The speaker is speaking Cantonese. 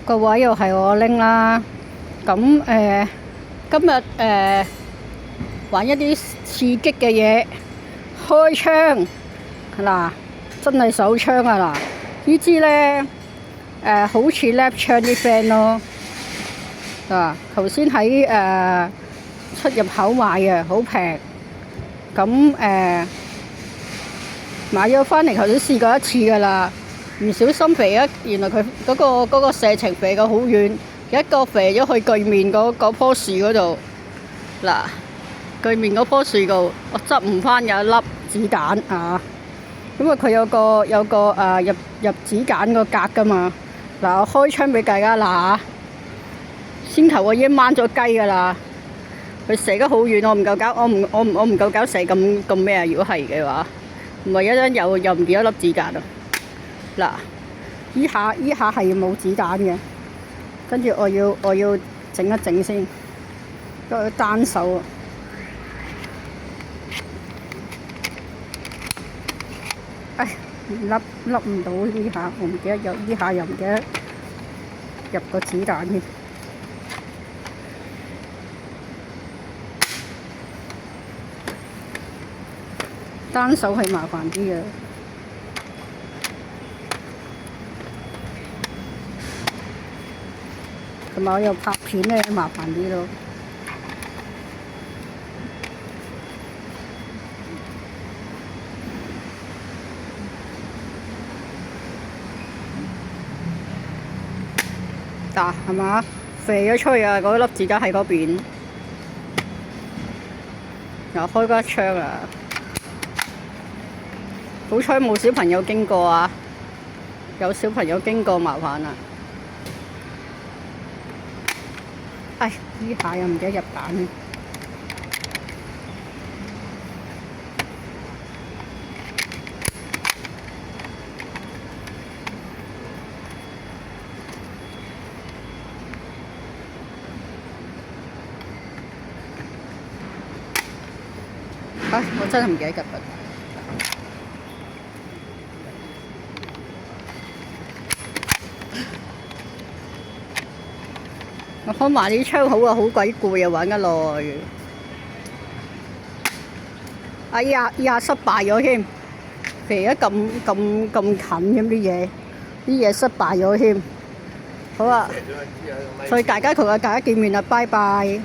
個位又係我拎啦。咁今日玩一啲刺激嘅嘢，開槍嗱，真係手槍啊嗱！呢支咧好似 lap 槍啲 friend 咯。頭先喺出入口買嘅，好平。咁買咗返嚟，頭先試過一次㗎啦。唔小心肥一，原來佢嗰個射程肥到好遠，一個肥咗去對面嗰棵樹嗰度。嗱，對面嗰棵樹度，我執唔返有一粒子彈啊！因為佢有個入子彈個格㗎嘛。嗱，我開槍俾大家嗱，先頭我已經掹咗雞㗎啦。佢射得好遠，我唔夠搞，我唔夠搞射咁咩啊！如果係嘅話，唔係一陣又唔見一粒子彈啊！嗱，依下係冇子彈嘅，跟住我要整一整先，都係單手啊！唉，笠唔到呢下，我唔記得有呢下又唔記得入個子彈添。單手係麻煩啲嘅，同埋我又拍片咧，麻煩啲咯。嗱，係嘛？射咗出去啊！嗰粒子彈喺嗰邊，又開嗰一槍啊！好彩冇小朋友經過啊！有小朋友經過麻煩啦。唉，呢下又唔記得入彈嘅。唉，我真係唔記得入啦。我開埋啲窗好啊，好鬼攰啊，玩得耐。哎呀，失敗咗添，肥得咁近咁啲嘢失敗咗添。好啊，所以大家同大家見面啦，拜拜。